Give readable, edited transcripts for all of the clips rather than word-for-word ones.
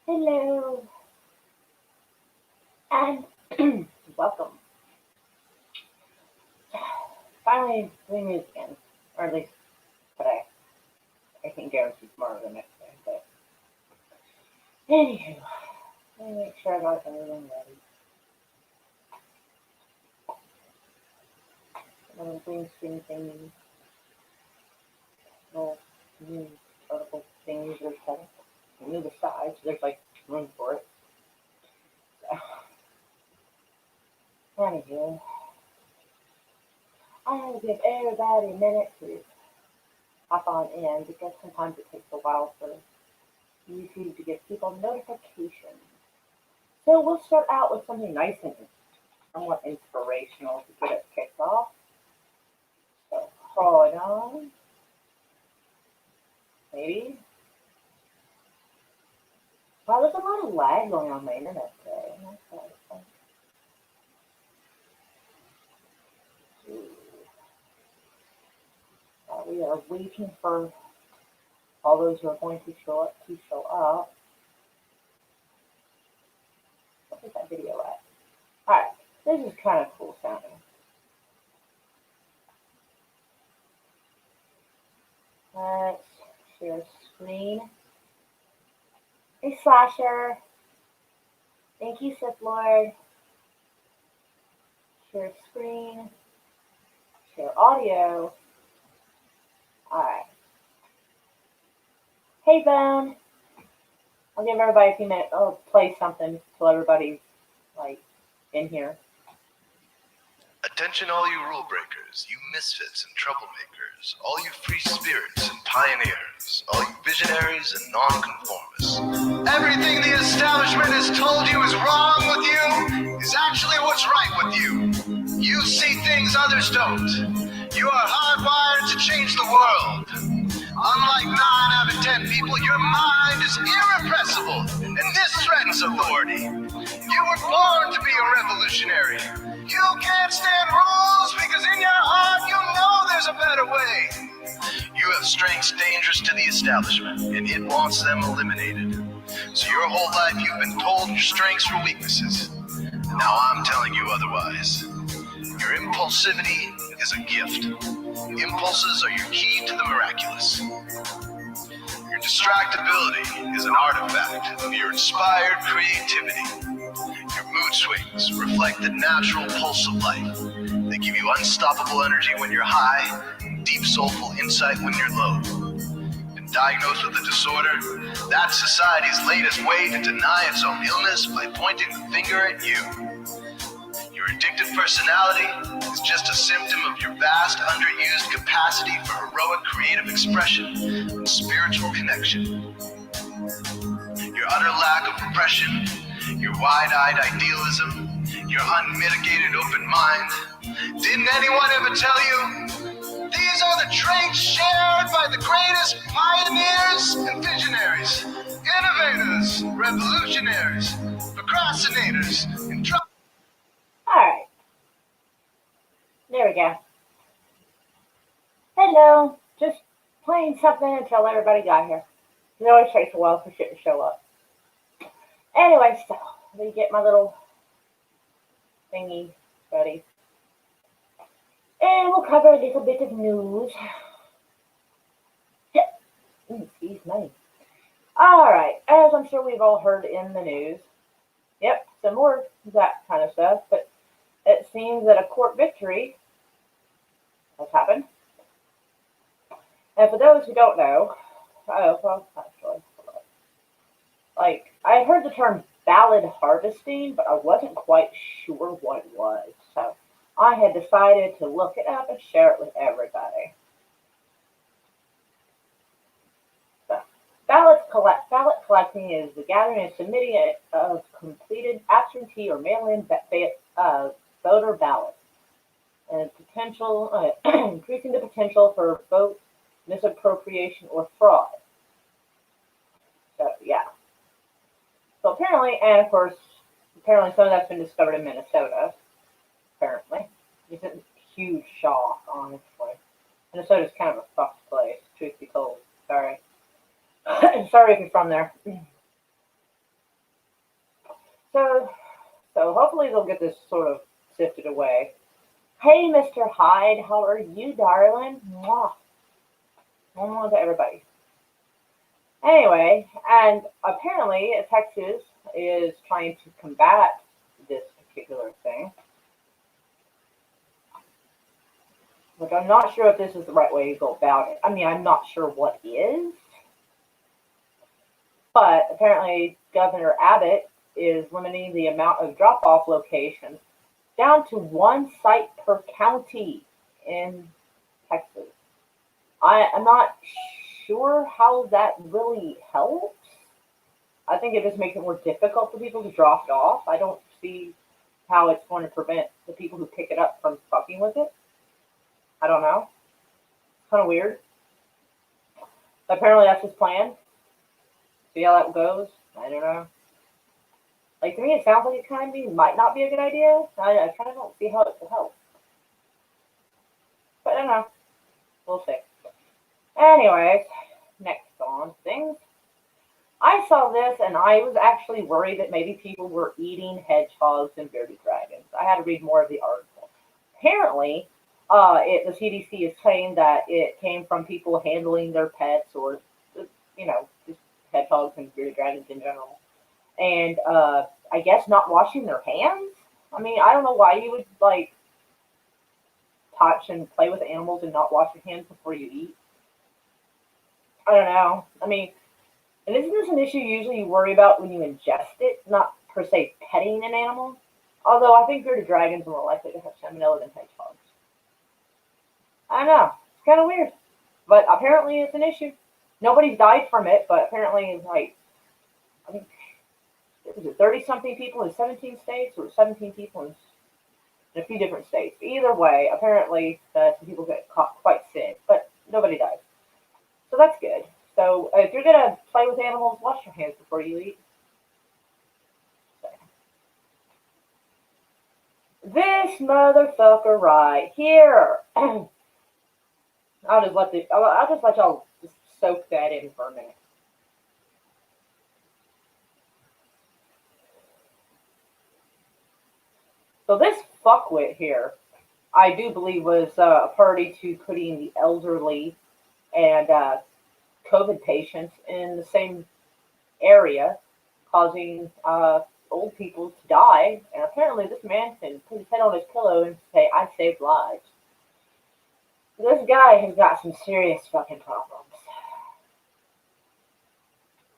Hello and welcome. Finally doing news again, or at least today. I can guarantee tomorrow or the next day. But anywho, let me make sure I got everything ready. Little green screen thingy, little news article thingies are set up. I knew the size, so there's like room for it. So, anywho, I will give everybody a minute to hop on in because sometimes it takes a while for YouTube to give people notifications. So we'll start out with something nice and somewhat inspirational to get us kicked off. So hold on. Maybe. Wow, there's a lot of lag going on my internet today. We are waiting for all those who are going to show up. What is that video at? Alright, this is kind of cool sounding. Let's share screen. Hey Slasher. Thank you, Sith Lord. Share screen. Share audio. Alright. Hey Bone. I'll give everybody a few minutes. I'll play something till everybody's in here. Attention all you rule breakers, you misfits and troublemakers, all you free spirits and pioneers, all you visionaries and nonconformists. Everything the establishment has told you is wrong with you is actually what's right with you. You see things others don't. You are hardwired to change the world. Unlike 9 out of 10 people, your mind is irrepressible, and this threatens authority. You were born to be a revolutionary. You can't stand rules because in your heart you know there's a better way. You have strengths dangerous to the establishment, and it wants them eliminated. So your whole life you've been told your strengths were weaknesses. Now I'm telling you otherwise. Your impulsivity is a gift. Impulses are your key to the miraculous. Your distractibility is an artifact of your inspired creativity. Your mood swings reflect the natural pulse of life. They give you unstoppable energy when you're high, and deep soulful insight when you're low. Been diagnosed with a disorder? That's society's latest way to deny its own illness by pointing the finger at you. Your addictive personality is just a symptom of your vast, underused capacity for heroic creative expression and spiritual connection. Your utter lack of repression, your wide-eyed idealism, your unmitigated open mind. Didn't anyone ever tell you? These are the traits shared by the greatest pioneers and visionaries, innovators, revolutionaries, procrastinators, and Alright. There we go. Hello. Just playing something until everybody got here. It always takes a while for shit to show up. Anyway, so let me get my little thingy ready. And we'll cover a little bit of news. Excuse me. Alright, as I'm sure we've all heard in the news. Yep, some more of that kind of stuff, but it seems that a court victory has happened. And for those who don't know, I heard the term ballot harvesting, but I wasn't quite sure what it was. So I had decided to look it up and share it with everybody. So, ballot collecting is the gathering and submitting of completed absentee or mail-in voter ballots, and increasing the potential for vote misappropriation or fraud. So yeah. So apparently some of that's been discovered in Minnesota. Apparently, it's a huge shock, honestly. Minnesota's kind of a fucked place, truth be told. Sorry. Sorry if you're from there. So, so hopefully they'll get this sort of sifted away. Hey, Mr. Hyde, how are you, darling? Mwah. Mwah to everybody. Anyway, and apparently Texas is trying to combat this particular thing, which I'm not sure if this is the right way to go about it. I mean, I'm not sure what is, but apparently Governor Abbott is limiting the amount of drop-off locations down to one site per county in Texas. I'm not sure how that really helps. I think it just makes it more difficult for people to drop it off. I don't see how it's going to prevent the people who pick it up from fucking with it. I don't know. It's kind of weird. Apparently that's his plan. See how that goes? I don't know. Like, to me, it sounds like it kind of might not be a good idea. I kind of don't see how it will help. But I don't know. We'll see. Anyways, next on things. I saw this and I was actually worried that maybe people were eating hedgehogs and bearded dragons. I had to read more of the article. Apparently, the CDC is saying that it came from people handling their pets or, just hedgehogs and bearded dragons in general. And I guess not washing their hands. I mean, I don't know why you would, touch and play with animals and not wash your hands before you eat. I don't know. I mean, and isn't this an issue usually you worry about when you ingest it, not per se petting an animal? Although I think bearded dragons are more likely to have salmonella than hedgehogs. I don't know. It's kind of weird. But apparently it's an issue. Nobody's died from it, but apparently, I think, was it 30-something people in 17 states or 17 people in a few different states? Either way, apparently some people get caught quite sick, but nobody died. So that's good. So if you're going to play with animals, wash your hands before you eat. So. This motherfucker right here. I'll just let y'all just soak that in for a minute. So this fuckwit here, I do believe was a party to putting the elderly and COVID patients in the same area, causing old people to die. And apparently this man can put his head on his pillow and say, I saved lives. This guy has got some serious fucking problems.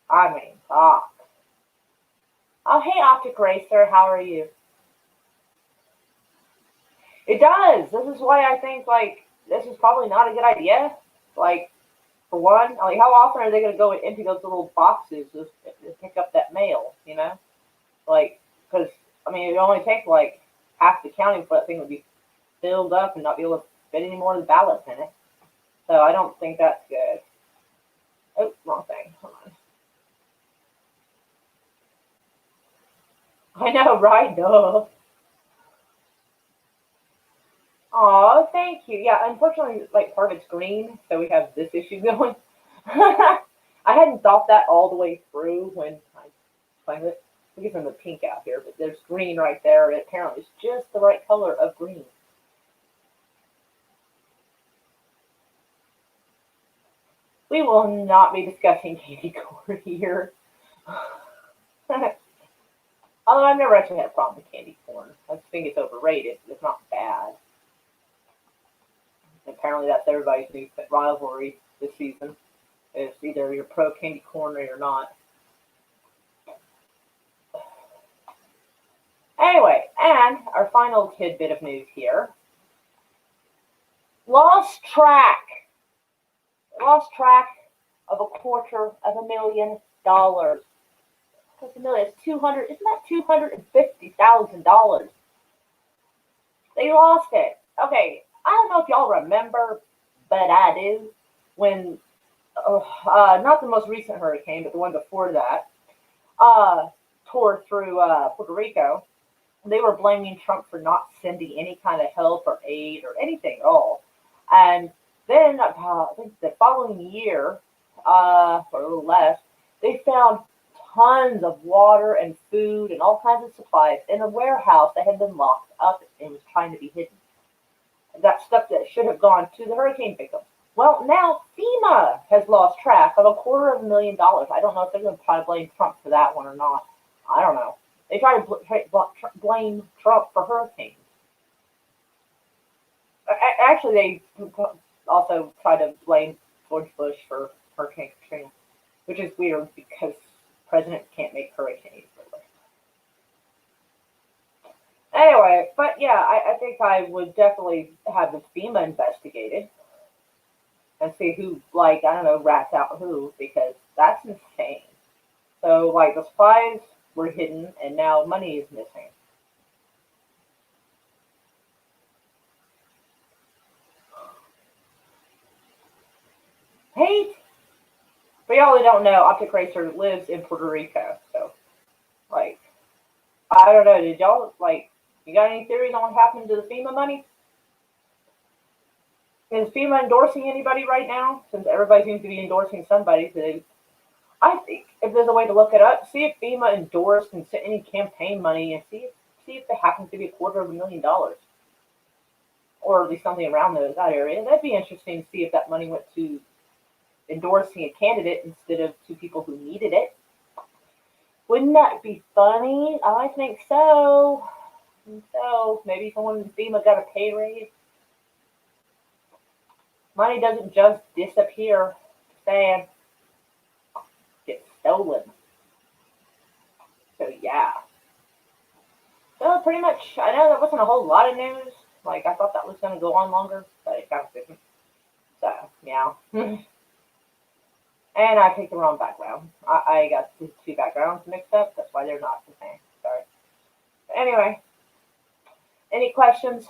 I mean, fuck. Oh, hey, Optic Racer, how are you? It does. This is why I think, this is probably not a good idea. For one, how often are they going to go into those little boxes to pick up that mail, Because, it only takes, half the county for that thing would be filled up and not be able to fit any more of the ballots in it. So I don't think that's good. Oh, wrong thing. Hold on. I know, right? Duh. Oh, thank you. Yeah, unfortunately, part of it's green, so we have this issue going. I hadn't thought that all the way through when I planned it. We get some of the pink out here, but there's green right there. It apparently is just the right color of green. We will not be discussing candy corn here. Although I've never actually had a problem with candy corn. I just think it's overrated. It's not bad. Apparently that's everybody's new rivalry this season. It's either you're pro candy corn or you're not. Anyway, and our final tidbit of news here. Lost track of $250,000. What's a million? It's 200. Isn't that $250,000? They lost it. Okay, I don't know if y'all remember, but I do. When not the most recent hurricane, but the one before that, tore through Puerto Rico. They were blaming Trump for not sending any kind of help or aid or anything at all. And then I think the following year, or a little less, they found tons of water and food and all kinds of supplies in a warehouse that had been locked up and was trying to be hidden. That stuff that should have gone to the hurricane victims. Well, now FEMA has lost track of $250,000. I don't know if they're going to try to blame Trump for that one or not. I don't know. They try to blame Trump for hurricanes. Actually, they also try to blame George Bush for Hurricane Katrina, which is weird because the president can't make hurricanes. Anyway, but yeah, I think I would definitely have the FEMA investigated and see who, like, I don't know, rats out who, because that's insane. So, like, the supplies were hidden and now money is missing. Hate? For y'all who don't know, Optic Racer lives in Puerto Rico, so, like, I don't know, did y'all, like, you got any theories on what happened to the FEMA money? Is FEMA endorsing anybody right now? Since everybody seems to be endorsing somebody, so I think if there's a way to look it up, see if FEMA endorsed and sent any campaign money, and see if there happens to be $250,000, or at least something around that area. That'd be interesting to see if that money went to endorsing a candidate instead of to people who needed it. Wouldn't that be funny? I think so. So maybe someone in FEMA got a pay raise. Money doesn't just disappear. Saying get stolen. So yeah. So pretty much, I know there wasn't a whole lot of news. Like I thought that was going to go on longer, but it kind of didn't. So yeah. And I picked the wrong background. I got the two backgrounds mixed up. That's why they're not the same. Sorry. But anyway, any questions,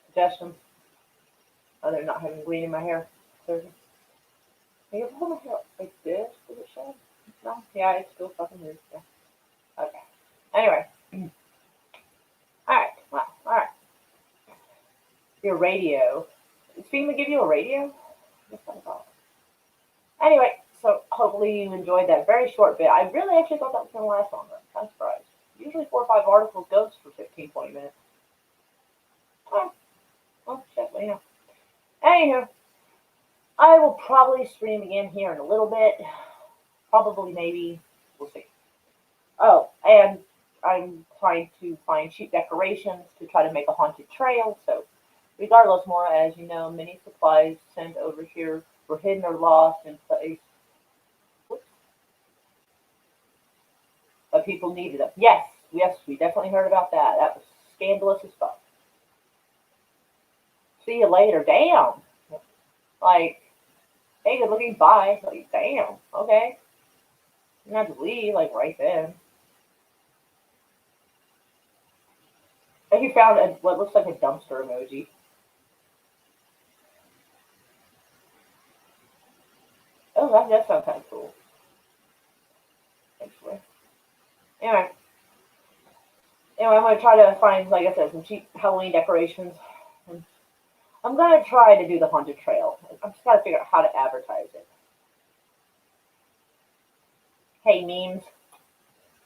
suggestions? Other than not having green in my hair. Surgeon. Can you hold my hair like this? Does it show? No? Yeah, it's still fucking weird. Yeah. Okay. Anyway. Alright. Well, alright. Your radio. Is FEMA give you a radio? What's that about? Anyway, so hopefully you enjoyed that very short bit. I really actually thought that was going to last longer. I'm kind of surprised. Usually 4 or 5 articles goes for 15, 20 minutes. Well, shit, well, you know. Anywho, I will probably stream again here in a little bit. Probably, maybe. We'll see. Oh, and I'm trying to find cheap decorations to try to make a haunted trail. So, regardless, more as you know, many supplies sent over here were hidden or lost in place. Whoops. But people needed them. Yes, we definitely heard about that. That was scandalous as fuck. See you later. Damn. Like, hey, good looking, bye. Like, damn. Okay. You don't have to leave, like, right then. And he found what looks like a dumpster emoji. Oh, that sounds kind of cool. Actually. Anyway, I'm going to try to find, like I said, some cheap Halloween decorations. I'm going to try to do the haunted trail. I'm just got to figure out how to advertise it. Hey, memes.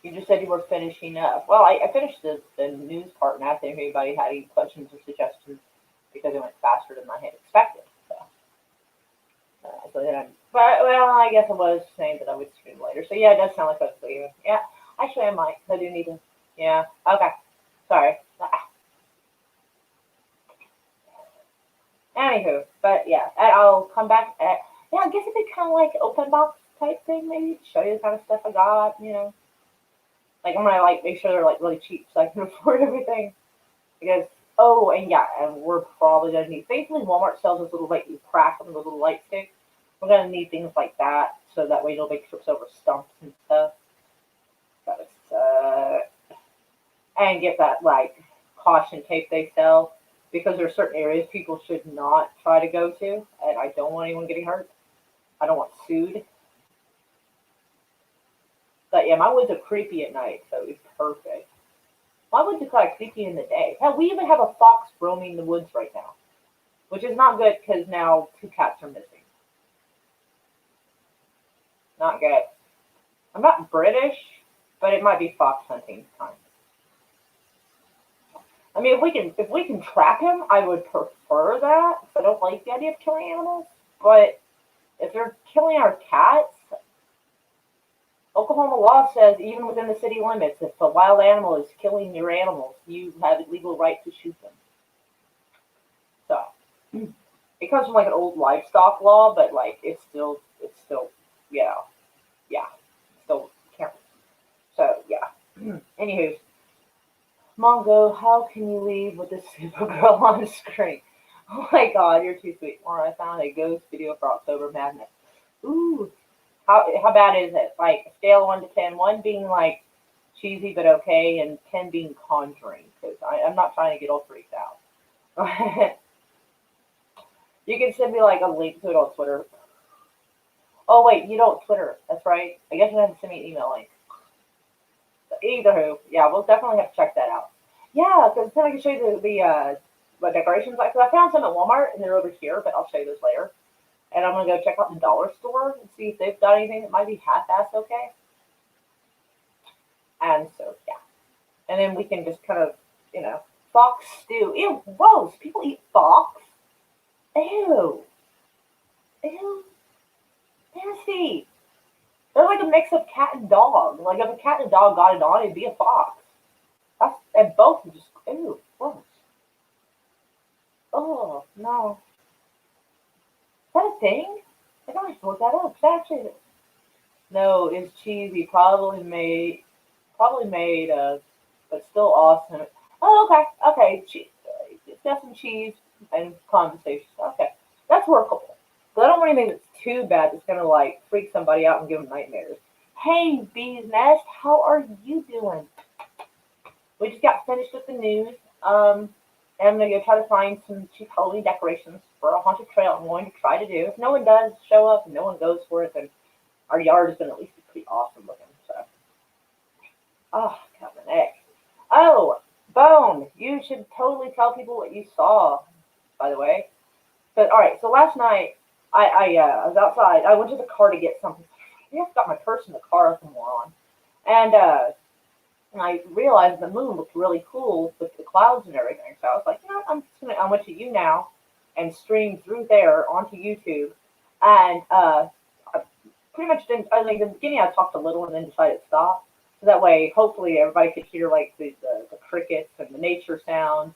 You just said you were finishing up. Well, I finished the news part and asked if anybody had any questions or suggestions because it went faster than I had expected. So then I guess I was saying that I would stream later. So yeah, it does sound like I was leaving. Yeah, actually I might. I do need to. Yeah, okay. Sorry. Anywho, but yeah, I'll come back at, yeah, I guess it'd be kind of like open box type thing, maybe, to show you the kind of stuff I got, you know. Like, I'm gonna, like, make sure they're, like, really cheap so I can afford everything. Because, oh, and yeah, and we're probably gonna need, thankfully Walmart sells those little, like, you crack them, those little light sticks. We're gonna need things like that, so that way nobody trips over stumps and stuff. And get that, like, caution tape they sell. Because there are certain areas people should not try to go to, and I don't want anyone getting hurt. I don't want sued. But yeah, my woods are creepy at night, so it's perfect. My woods are kind of creepy in the day. Hell, we even have a fox roaming the woods right now, which is not good because now 2 cats are missing. Not good. I'm not British, but it might be fox hunting time. I mean, if we can trap him, I would prefer that. I don't like the idea of killing animals, but if they're killing our cats, Oklahoma law says even within the city limits, if a wild animal is killing your animals, you have a legal right to shoot them. So it comes from like an old livestock law, but like it's still yeah yeah still counts. So yeah. Anywho, Mongo, how can you leave with this Supergirl on the screen? Oh my God, you're too sweet. Or I found a ghost video for October Madness. Ooh, how bad is it? Like scale 1 to 10, 1 being like cheesy but okay, and 10 being conjuring. Because I'm not trying to get all freaked out. You can send me like a link to it on Twitter. Oh wait, you don't Twitter. That's right. I guess you have to send me an email link. Either who, yeah, we'll definitely have to check that out. Yeah, because then I can show you the decorations. Like, cause I found some at Walmart and they're over here, but I'll show you those later. And I'm gonna go check out the dollar store and see if they've got anything that might be half-assed okay. And so yeah, and then we can just kind of, fox stew. Ew, gross. People eat fox. Ew, ew, nasty. They're like a mix of cat and dog. Like if a cat and a dog got it on, it'd be a fox. And both are just ew, gross. Oh no, is that a thing? I don't have to look that up. Actually, no, it's cheesy. Probably made of, but still awesome. Oh, okay. It's got some cheese and conversation. Okay, that's workable. But I don't want anything that's too bad that's gonna like freak somebody out and give them nightmares. Hey, Bee's Nest, how are you doing? We just got finished with the news. And I'm gonna go try to find some cheap Halloween decorations for a haunted trail. I'm going to try to do. If no one does show up and no one goes for it, then our yard is gonna at least be pretty awesome looking. So, oh, got my neck. Oh, Bone, you should totally tell people what you saw. By the way, but all right. So last night I was outside. I went to the car to get something. I think I got my purse in the car, some moron. And I realized the moon looked really cool with the clouds and everything. So I was like, I went to you now and streamed through there onto YouTube. And I pretty much didn't, I think in the beginning I talked a little and then decided to stop. So that way, hopefully everybody could hear like the crickets and the nature sounds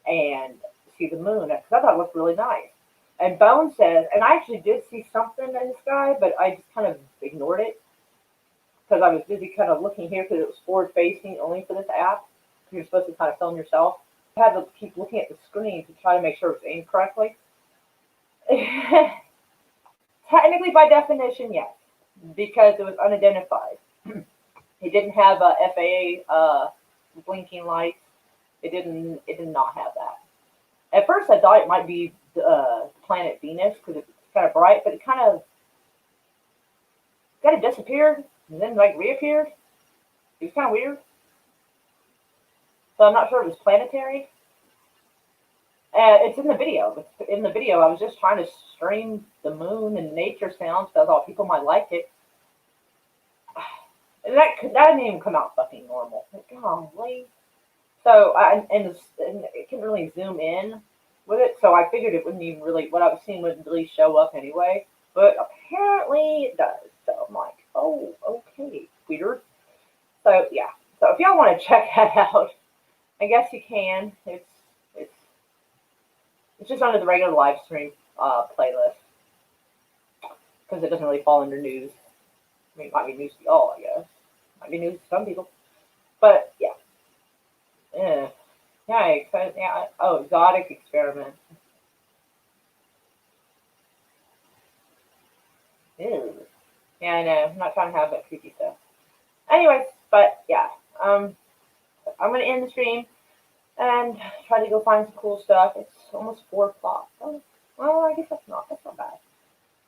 and see the moon. Because I thought it looked really nice. And Bone says, and I actually did see something in the sky, but I just kind of ignored it because I was busy kind of looking here because it was forward facing only for this app. You're supposed to kind of film yourself. I had to keep looking at the screen to try to make sure it was aimed correctly. Technically, by definition, yes, because it was unidentified. It didn't have a FAA blinking lights. It did not have that. At first, I thought it might be the planet Venus because it's kind of bright, but it kind of disappeared and then like reappeared. It was kind of weird. So I'm not sure it was planetary. It's in the video. In the video, I was just trying to stream the moon and nature sounds because I thought people might like it. And that didn't even come out fucking normal. Like, golly. So and it can really zoom in with it. So I figured it wouldn't even really, what I was seeing wouldn't really show up anyway. But apparently it does. So I'm like, oh, okay, weird. So yeah. So if y'all want to check that out, I guess you can. It's just under the regular live stream playlist because it doesn't really fall under news. I mean, it might be news to y'all, I guess. Might be news to some people. But yeah. Yeah. Yeah. Oh, exotic experiment. Ew. Yeah, I know. I'm not trying to have that creepy stuff. Anyways, but yeah. I'm gonna end the stream and try to go find some cool stuff. It's almost 4 o'clock. Oh, well, I guess that's not bad.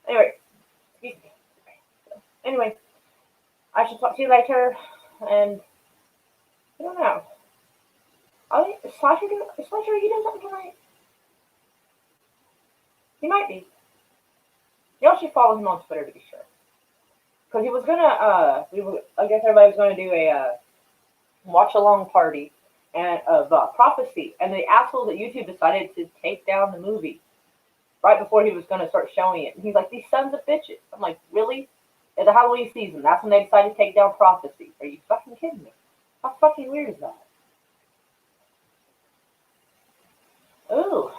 Anyway, excuse me. So, anyway, I should talk to you later, and I don't know. Is Slasher, are you doing something tonight? He might be. Y'all should follow him on Twitter to be sure. because he was gonna, I guess everybody was gonna do a watch along party and of prophecy, and the asshole at YouTube decided to take down the movie right before he was gonna start showing it. And he's like, "These sons of bitches." I'm like, "Really?" In the Halloween season, that's when they decided to take down prophecy. Are you fucking kidding me? How fucking weird is that? Ooh.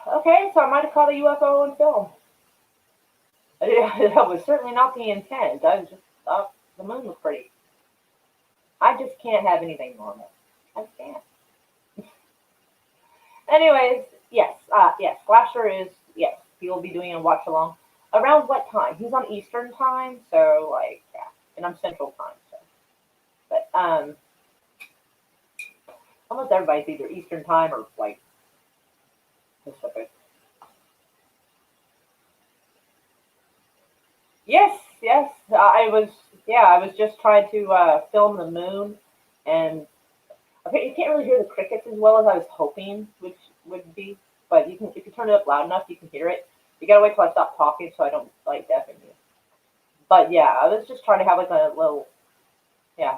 Okay, so I might have caught a UFO on film. That was certainly not the intent. I just thought the moon was pretty. I just can't have anything normal. I can't. Anyways, yes, Slasher is, yes, he will be doing a watch along. Around what time? He's on Eastern time, so like, yeah, and I'm Central time, so. But almost everybody's either Eastern time or like Pacific. Yes, yes, I was just trying to film the moon, and okay, you can't really hear the crickets as well as I was hoping, which would be. But you can, if you turn it up loud enough, you can hear it. You gotta wait till I stop talking so I don't like deafen you. But yeah, I was just trying to have like a little, yeah.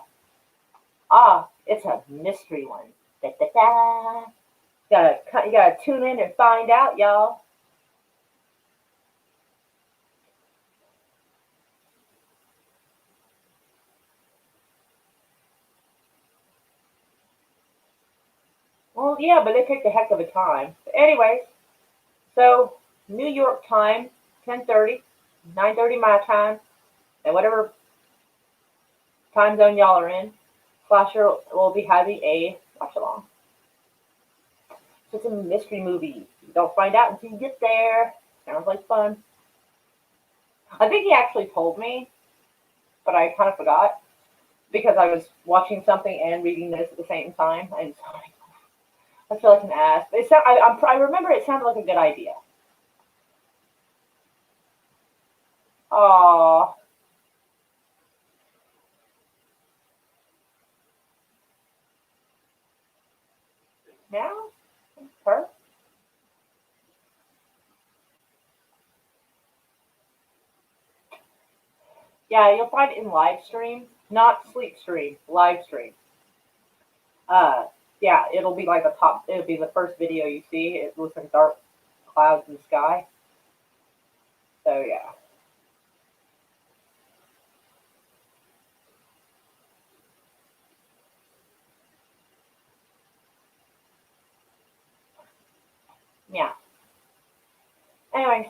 It's a mystery one. Da, da, da. You gotta tune in and find out, y'all. Well, yeah, but they picked a heck of a time. But anyways, so New York time, 10:30, 9:30 my time, and whatever time zone y'all are in, Slasher will be having a watch along. So it's a mystery movie. You don't find out until you get there. Sounds like fun. I think he actually told me, but I kind of forgot because I was watching something and reading this at the same time. And so I feel like an ass. But I remember it sounded like a good idea. Aww. Now? Her? Yeah, you'll find it in live stream, not sleep stream, live stream. Uh, yeah, it'll be like it'll be the first video you see. It looks like dark clouds in the sky. So yeah. Yeah. Anyways,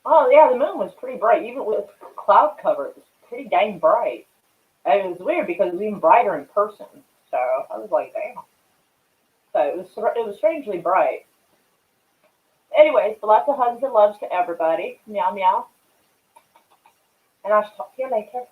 oh yeah, the moon was pretty bright, even with cloud cover. It was pretty dang bright. And it was weird because it was even brighter in person. So I was like, damn. So it was strangely bright. Anyways, lots of hugs and loves to everybody. Meow meow. And I shall talk to you later.